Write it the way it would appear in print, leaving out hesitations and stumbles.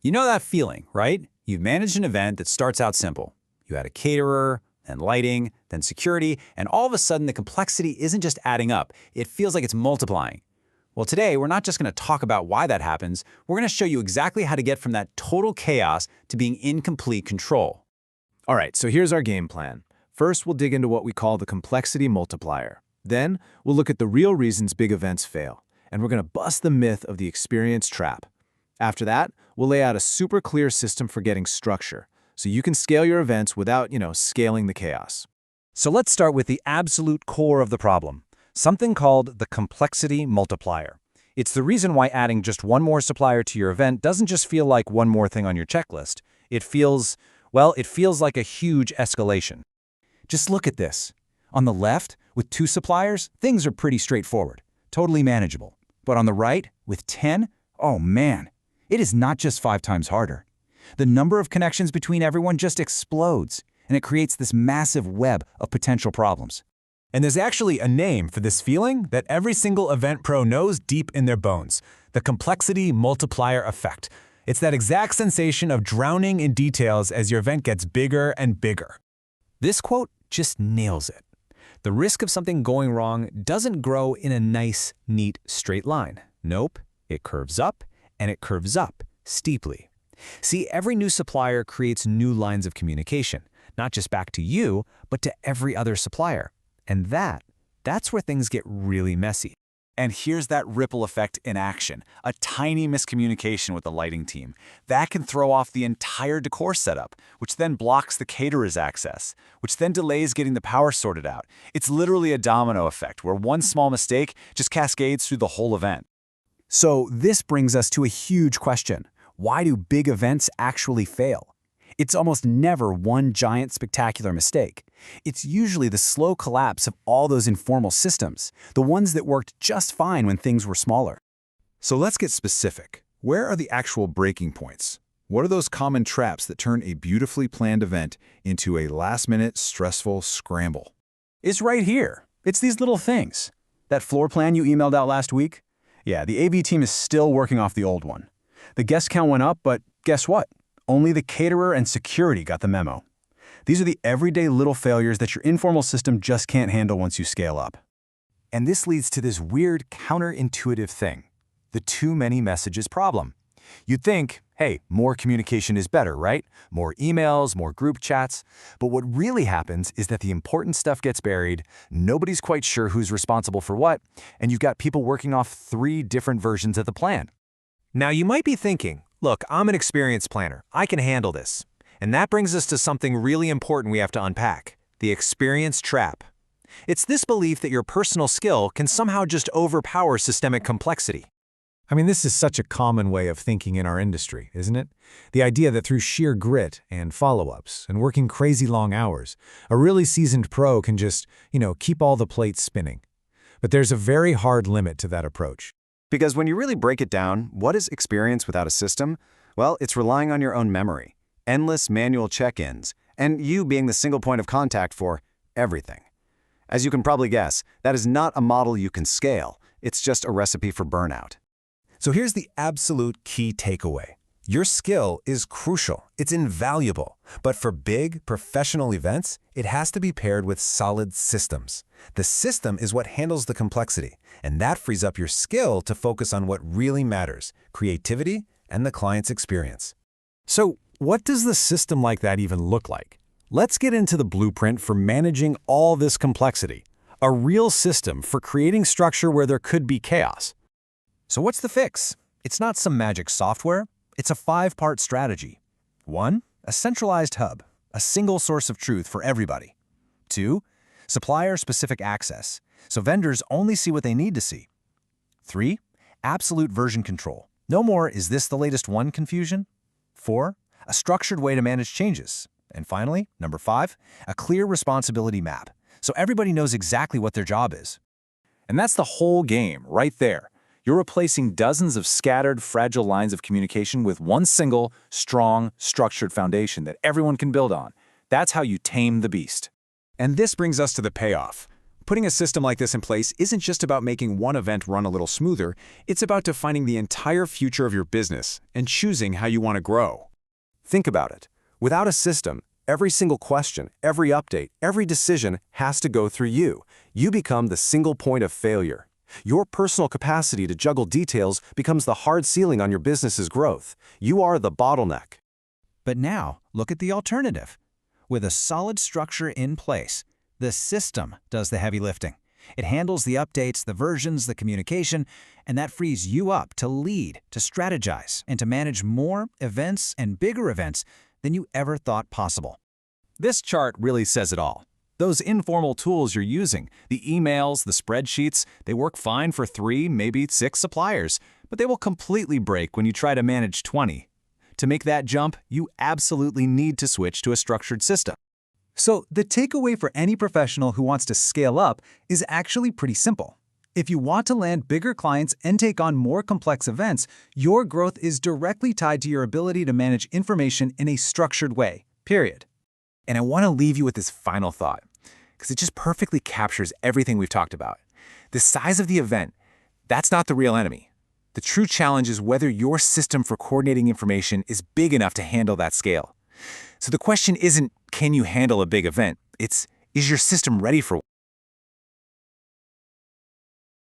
You know that feeling, right? You've managed an event that starts out simple. You had a caterer, then lighting, then security, and all of a sudden the complexity isn't just adding up, it feels like it's multiplying. Well, today we're not just going to talk about why that happens, we're going to show you exactly how to get from that total chaos to being in complete control. All right, so here's our game plan. First, we'll dig into what we call the complexity multiplier. Then, we'll look at the real reasons big events fail, and we're going to bust the myth of the experience trap. After that, we'll lay out a super clear system for getting structure, so you can scale your events without, scaling the chaos. So let's start with the absolute core of the problem, something called the complexity multiplier. It's the reason why adding just one more supplier to your event doesn't just feel like one more thing on your checklist. It feels like a huge escalation. Just look at this. On the left, with 2 suppliers, things are pretty straightforward, totally manageable. But on the right, with 10, oh man, it is not just 5 times harder. The number of connections between everyone just explodes, and it creates this massive web of potential problems. And there's actually a name for this feeling that every single event pro knows deep in their bones, the complexity multiplier effect. It's that exact sensation of drowning in details as your event gets bigger and bigger. This quote just nails it. The risk of something going wrong doesn't grow in a nice, neat, straight line. Nope, it curves up, and it curves up steeply. See, every new supplier creates new lines of communication, not just back to you, but to every other supplier. And that's where things get really messy. And here's that ripple effect in action, a tiny miscommunication with the lighting team. That can throw off the entire decor setup, which then blocks the caterer's access, which then delays getting the power sorted out. It's literally a domino effect where one small mistake just cascades through the whole event. So this brings us to a huge question. Why do big events actually fail? It's almost never one giant spectacular mistake. It's usually the slow collapse of all those informal systems, the ones that worked just fine when things were smaller. So let's get specific. Where are the actual breaking points? What are those common traps that turn a beautifully planned event into a last-minute, stressful scramble? It's right here. It's these little things. That floor plan you emailed out last week? Yeah, the AV team is still working off the old one. The guest count went up, but guess what? Only the caterer and security got the memo. These are the everyday little failures that your informal system just can't handle once you scale up. And this leads to this weird counterintuitive thing, the too many messages problem. You'd think, hey, more communication is better, right? More emails, more group chats. But what really happens is that the important stuff gets buried, nobody's quite sure who's responsible for what, and you've got people working off 3 different versions of the plan. Now you might be thinking, look, I'm an experienced planner. I can handle this. And that brings us to something really important we have to unpack, the experience trap. It's this belief that your personal skill can somehow just overpower systemic complexity. I mean, this is such a common way of thinking in our industry, isn't it? The idea that through sheer grit and follow-ups and working crazy long hours, a really seasoned pro can just, keep all the plates spinning. But there's a very hard limit to that approach. Because when you really break it down, what is experience without a system? Well, it's relying on your own memory, endless manual check-ins, and you being the single point of contact for everything. As you can probably guess, that is not a model you can scale. It's just a recipe for burnout. So here's the absolute key takeaway. Your skill is crucial. It's invaluable. But for big, professional events, it has to be paired with solid systems. The system is what handles the complexity, and that frees up your skill to focus on what really matters, creativity and the client's experience. So, what does the system like that even look like? Let's get into the blueprint for managing all this complexity. A real system for creating structure where there could be chaos. So what's the fix? It's not some magic software. It's a 5-part strategy. 1, a centralized hub, a single source of truth for everybody. 2, supplier-specific access, so vendors only see what they need to see. 3, absolute version control. No more "is this the latest one" confusion. 4, a structured way to manage changes. And finally, number 5, a clear responsibility map, so everybody knows exactly what their job is. And that's the whole game right there. You're replacing dozens of scattered, fragile lines of communication with one single, strong, structured foundation that everyone can build on. That's how you tame the beast. And this brings us to the payoff. Putting a system like this in place isn't just about making one event run a little smoother, it's about defining the entire future of your business and choosing how you want to grow. Think about it. Without a system, every single question, every update, every decision has to go through you. You become the single point of failure. Your personal capacity to juggle details becomes the hard ceiling on your business's growth. You are the bottleneck. But now, look at the alternative. With a solid structure in place, the system does the heavy lifting. It handles the updates, the versions, the communication, and that frees you up to lead, to strategize, and to manage more events and bigger events than you ever thought possible. This chart really says it all. Those informal tools you're using, the emails, the spreadsheets, they work fine for 3, maybe 6 suppliers, but they will completely break when you try to manage 20. To make that jump, you absolutely need to switch to a structured system. So the takeaway for any professional who wants to scale up is actually pretty simple. If you want to land bigger clients and take on more complex events, your growth is directly tied to your ability to manage information in a structured way, period. And I want to leave you with this final thought, because it just perfectly captures everything we've talked about. The size of the event, that's not the real enemy. The true challenge is whether your system for coordinating information is big enough to handle that scale. So the question isn't, can you handle a big event? It's, is your system ready for one?